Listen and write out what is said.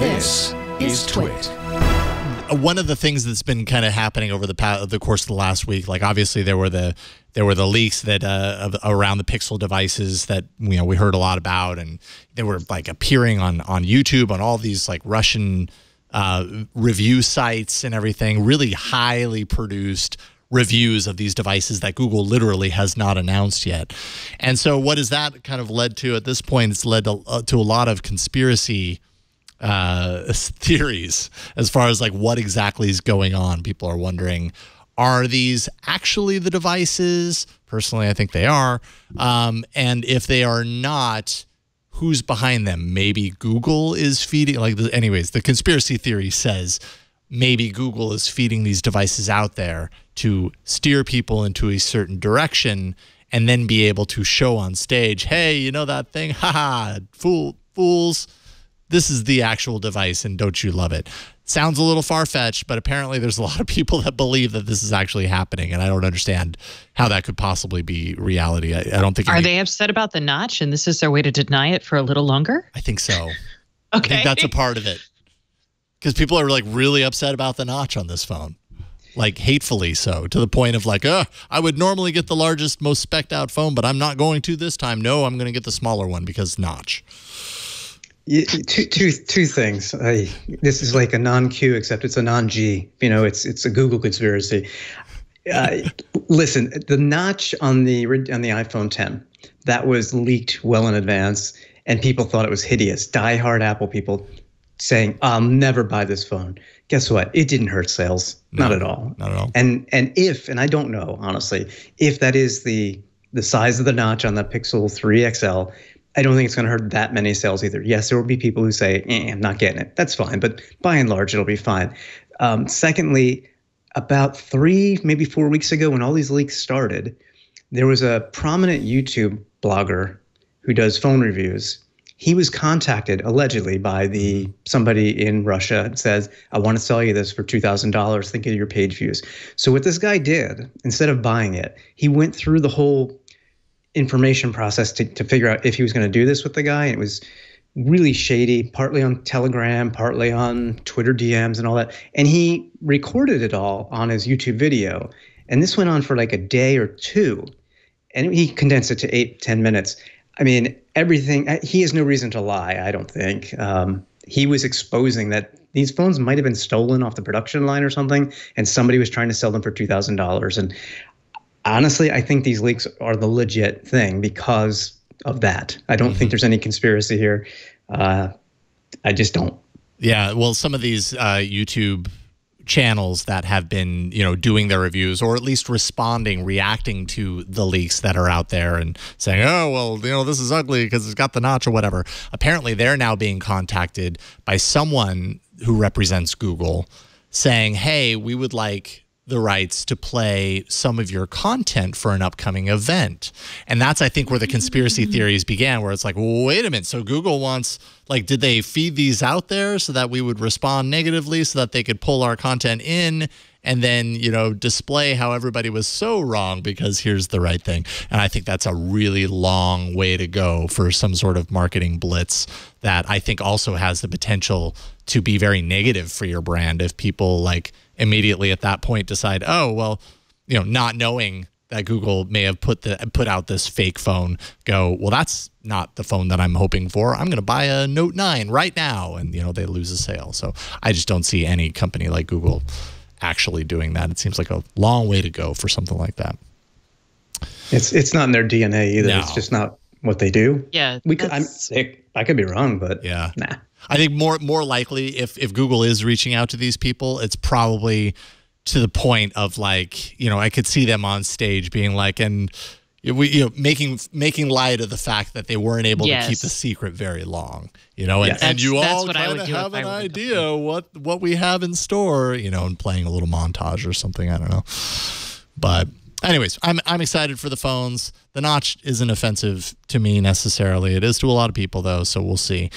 This is TWiT. One of the things that's been kind of happening over the course of the last week, like obviously there were the leaks that around the Pixel devices that we heard a lot about, and they were like appearing on YouTube on all these like Russian review sites and everything, really highly produced reviews of these devices that Google literally has not announced yet. And so what has that kind of led to at this point? It's led to a lot of conspiracy theories as far as like what exactly is going on. People are wondering, are these actually the devices? Personally, I think they are. And if they are not, who's behind them? Maybe Google is feeding, anyways, the conspiracy theory says maybe Google is feeding these devices out there to steer people into a certain direction and then be able to show on stage, hey, you know that thing? Haha, fools. This is the actual device, and don't you love it? Sounds a little far-fetched, but apparently there's a lot of people that believe that this is actually happening, and I don't understand how that could possibly be reality. I don't think... Are they upset about the notch, and this is their way to deny it for a little longer? I think so. Okay. I think that's a part of it. Because people are like really upset about the notch on this phone. Like hatefully so, to the point of like, I would normally get the largest, most spec'd out phone, but I'm not going to this time. No, I'm going to get the smaller one because notch. Two things. This is like a non-Q, except it's a non-G. It's a Google conspiracy. Listen, the notch on the iPhone 10, that was leaked well in advance, and people thought it was hideous. Die-hard Apple people saying, I'll never buy this phone. Guess what? It didn't hurt sales. No, not at all. Not at all. And I don't know, honestly, if that is the size of the notch on the Pixel 3 XL, I don't think it's going to hurt that many sales either. Yes, there will be people who say, I'm not getting it. That's fine. But by and large, it'll be fine. Secondly, about 3, maybe 4 weeks ago, when all these leaks started, there was a prominent YouTube blogger who does phone reviews. He was contacted allegedly by somebody in Russia and says, I want to sell you this for $2,000. Think of your page views. So what this guy did, instead of buying it, he went through the whole information process to figure out if he was going to do this with the guy. And it was really shady, partly on Telegram, partly on Twitter DMs and all that. And he recorded it all on his YouTube video. And this went on for like a day or two. And he condensed it to 8-10 minutes. I mean, everything, he has no reason to lie, I don't think. He was exposing that these phones might have been stolen off the production line or something, and somebody was trying to sell them for $2,000. And honestly, I think these leaks are the legit thing because of that. I don't think there's any conspiracy here. I just don't. Yeah, well, some of these YouTube channels that have been, doing their reviews, or at least reacting to the leaks that are out there and saying, oh, well, this is ugly because it's got the notch or whatever. Apparently, they're now being contacted by someone who represents Google saying, hey, we would like the rights to play some of your content for an upcoming event. And that's, I think, where the conspiracy theories began, where it's like, well, wait a minute. So Google wants, did they feed these out there so that we would respond negatively so that they could pull our content in and then, display how everybody was so wrong because here's the right thing. And I think that's a really long way to go for some sort of marketing blitz that I think also has the potential to be very negative for your brand if people immediately at that point decide, oh, well, not knowing that Google may have put out this fake phone, go, well, that's not the phone that I'm hoping for. I'm going to buy a Note 9 right now. And, they lose a sale. So I just don't see any company like Google actually doing that. It seems like a long way to go for something like that. It's not in their DNA either. No. It's just not what they do. Yeah. I could be wrong, but yeah. Nah. I think more likely if Google is reaching out to these people, it's probably to the point of I could see them on stage being like, and making light of the fact that they weren't able to keep the secret very long, and you all kind of have an idea what we have in store, and playing a little montage or something. I don't know. But anyways, I'm excited for the phones. The notch isn't offensive to me necessarily. It is to a lot of people though, so we'll see.